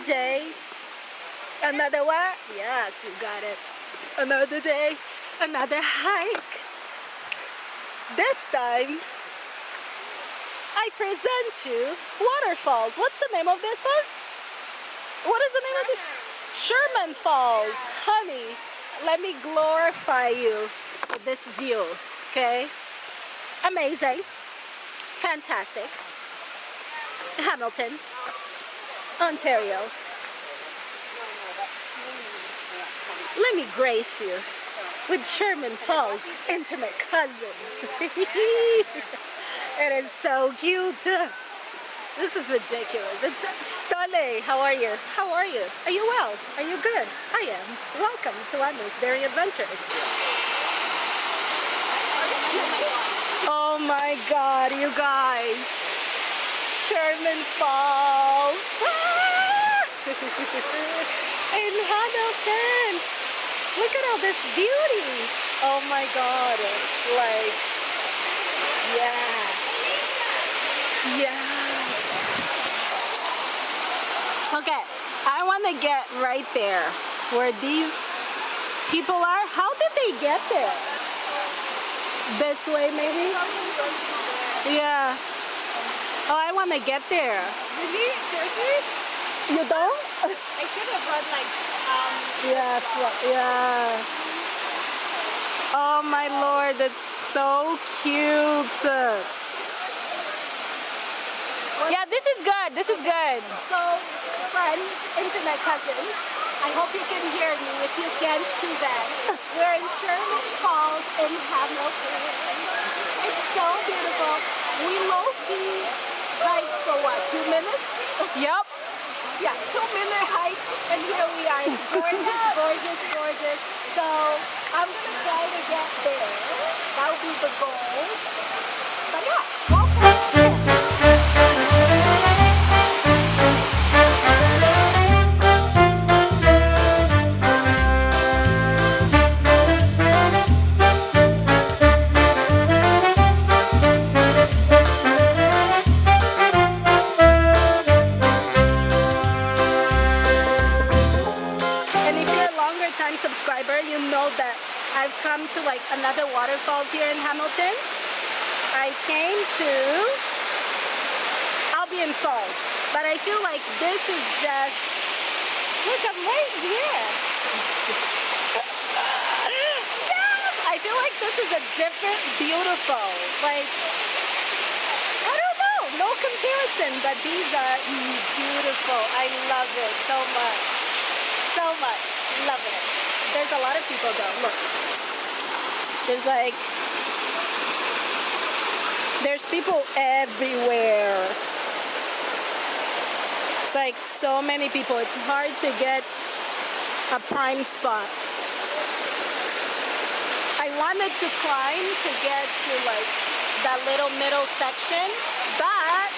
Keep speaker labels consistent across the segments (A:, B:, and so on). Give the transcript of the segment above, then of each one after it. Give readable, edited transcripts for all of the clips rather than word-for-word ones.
A: day, another what? Yes, you got it. Another day, another hike. This time, I present you Waterfalls. What's the name of this one? What is the name of it? Sherman Falls. Honey, let me glorify you with this view, okay? Amazing. Fantastic. Hamilton, Ontario. Let me grace you with Sherman Falls intimate cousins. It is so cute. This is ridiculous. It's stunning. How are you? How are you? Are you well? Are you good? I am. Welcome to Anna's Dairy Adventure. Oh my God, you guys. Sherman Falls. In Hamilton. Look at all this beauty. Oh my God. Like, yes. Yes. Okay, I want to get right there where these people are. How did they get there? This way maybe? Yeah. Oh, I want to get there.
B: Really? Seriously?
A: You don't?
B: I should have brought like
A: Yes, yeah. Oh my Lord, that's so cute. Yeah, this is good. This is good.
B: So, friends, internet cousins, I hope you can hear me. If you can't, too bad. We're in Sherman Falls in Hamilton. It's so beautiful. We low-key hiked for what, 2 minutes?
A: Yep.
B: Yeah, 2-minute hike, and here we are. It's gorgeous, gorgeous, gorgeous. So I'm gonna try to get there. That'll be the goal. But yeah, welcome.
A: Subscriber, you know that I've come to like another waterfalls here in Hamilton. I came to Albion Falls, but I feel like this is just, look, I'm right here. Yes! I feel like this is a different beautiful, like, I don't know, no comparison, but these are beautiful. I love it so much, so much, love it. There's a lot of people though, look. There's people everywhere. It's like so many people. It's hard to get a prime spot. I wanted to climb to get to like that little middle section, but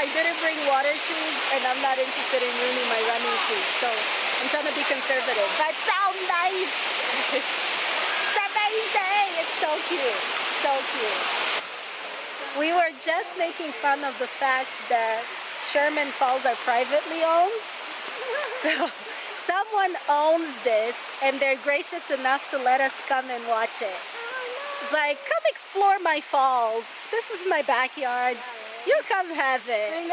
A: I didn't bring water shoes and I'm not interested in ruining my running shoes. So I'm trying to be conservative. That sounds nice. It's amazing. It's so cute. So cute. We were just making fun of the fact that Sherman Falls are privately owned. So someone owns this and they're gracious enough to let us come and watch it. It's like, come explore my falls. This is my backyard. You come have it.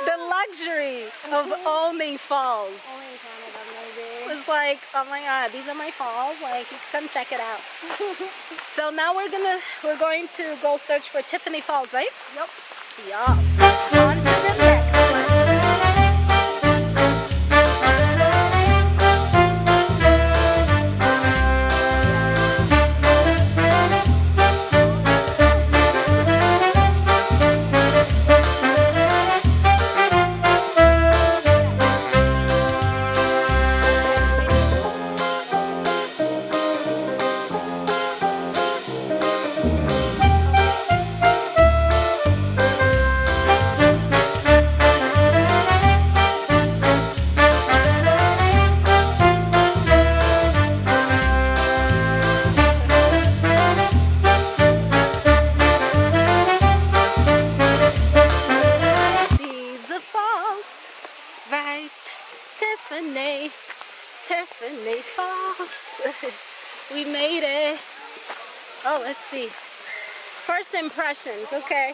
A: The luxury of owning falls.
B: Only in Canada, maybe.
A: It's like, oh my God, these are my falls. Like, you come check it out. So now we're going to go search for Tiffany Falls, right?
B: Yep.
A: Yes. On to the next one. Tiffany Falls. We made it. Oh, let's see. First impressions, okay.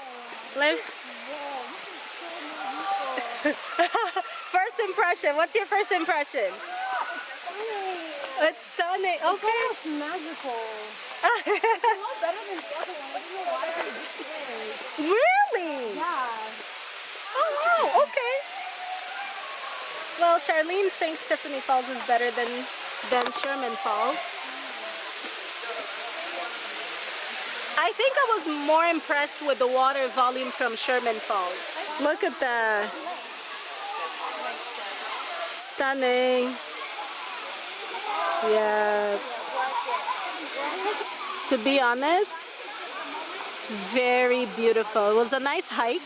A: First impression, what's your first impression? It's stunning, okay.
B: It's magical. It's a lot better than the other one. I don't know why I did.
A: Really?
B: Yeah.
A: Oh, wow, okay. Well, Charlene thinks Tiffany Falls is better than Sherman Falls. I think I was more impressed with the water volume from Sherman Falls. Look at that. Stunning. Yes. To be honest, it's very beautiful. It was a nice hike.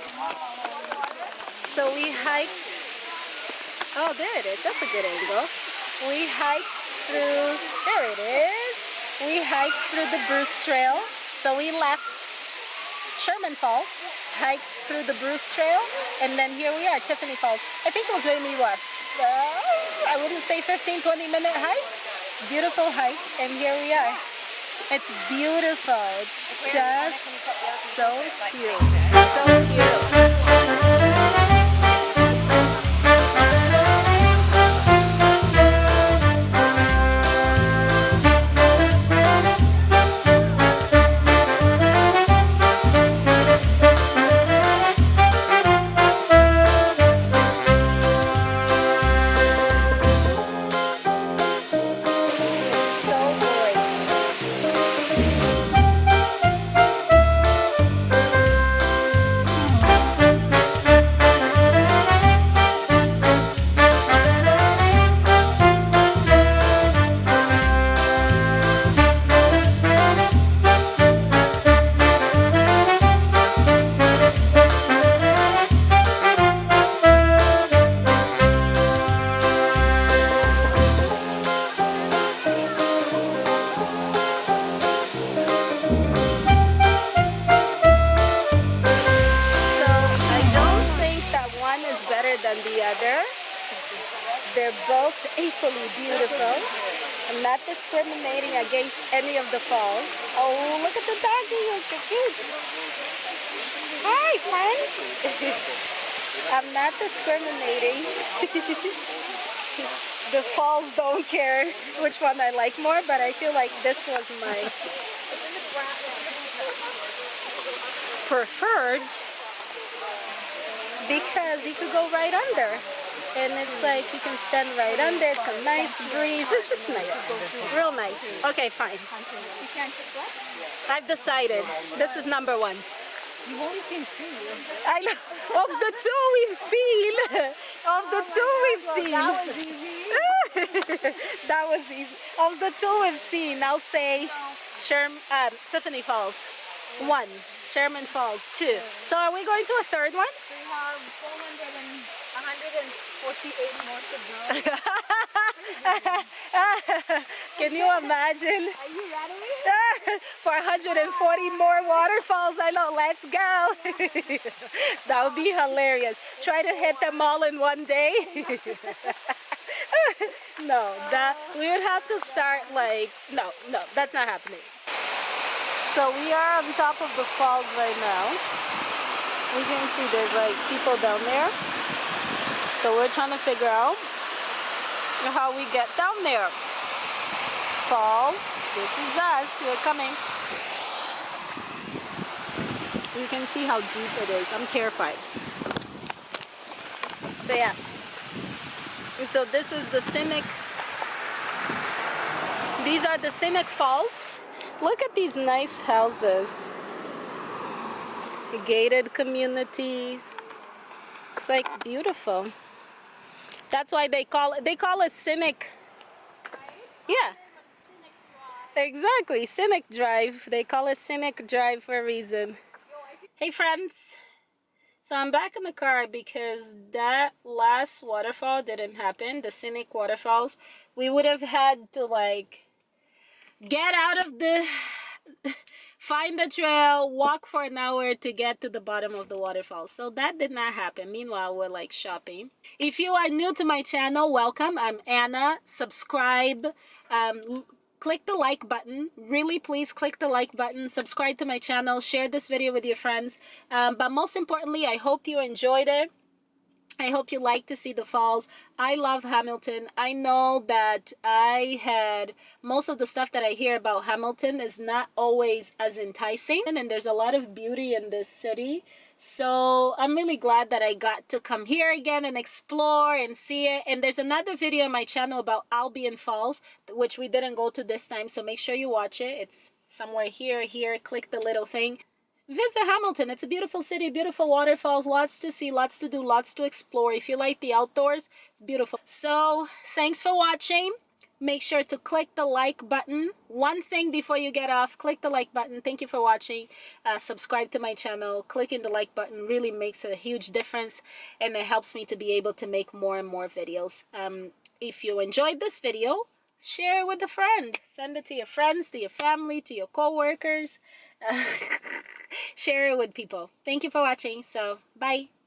A: So we hiked. Oh, there it is. That's a good angle. We hiked through. There it is. We hiked through the Bruce Trail. So we left Sherman Falls, hiked through the Bruce Trail, and then here we are, Tiffany Falls. I think it was maybe what? I wouldn't say 15-20-minute hike. Beautiful hike, and here we are. It's beautiful. It's just so cute. So cute. They're both equally beautiful. I'm not discriminating against any of the falls. Oh, look at the doggy, look so cute. Hi, friend. I'm not discriminating. The falls don't care which one I like more, but I feel like this was my preferred because you could go right under. And it's like you can stand right under. It's a nice breeze. It's just nice. Real nice. Okay, fine. I've decided. This is number one.
B: You've only seen two.
A: I know. Of the two we've seen. Of the two we've seen.
B: That was easy.
A: That was easy. Of the two we've seen, I'll say Tiffany Falls. 1. Sherman Falls. 2. So are we going to a third one?
B: We have 148 more to go.
A: Can you imagine?
B: Are you ready?
A: For 140 more waterfalls, I know. Let's go. That would be hilarious. Try to hit them all in one day. No, that we would have to start like no, that's not happening. So we are on top of the falls right now. We can see there's like people down there. So we're trying to figure out how we get down there. Falls, this is us, we're coming. You can see how deep it is. I'm terrified. So yeah. So this is the scenic, these are the scenic falls. Look at these nice houses. Gated communities. It's like beautiful. That's why they call it scenic. Yeah. Exactly, scenic drive. They call it scenic drive for a reason. Hey friends. So I'm back in the car because that last waterfall didn't happen, the scenic waterfalls. We would have had to like get out of the find the trail, walk for an hour to get to the bottom of the waterfall. So that did not happen. Meanwhile, we're like shopping. If you are new to my channel, welcome. I'm Anna. Subscribe. Click the like button. Really, please click the like button. Subscribe to my channel. Share this video with your friends. But most importantly, I hope you enjoyed it. I hope you like to see the falls. I love Hamilton. I know that I had most of the stuff that I hear about Hamilton is not always as enticing, and there's a lot of beauty in this city. So I'm really glad that I got to come here again and explore and see it. And there's another video on my channel about Albion Falls, which we didn't go to this time. So make sure you watch it. It's somewhere here. Click the little thing. Visit Hamilton. It's a beautiful city, beautiful waterfalls, lots to see, lots to do, lots to explore. If you like the outdoors, it's beautiful. So thanks for watching. Make sure to click the like button. One thing before you get off, click the like button. Thank you for watching. Subscribe to my channel. Clicking the like button really makes a huge difference, and it helps me to be able to make more and more videos. If you enjoyed this video, share it with a friend. Send it to your friends, to your family, to your co-workers. Share it with people. Thank you for watching. So, bye.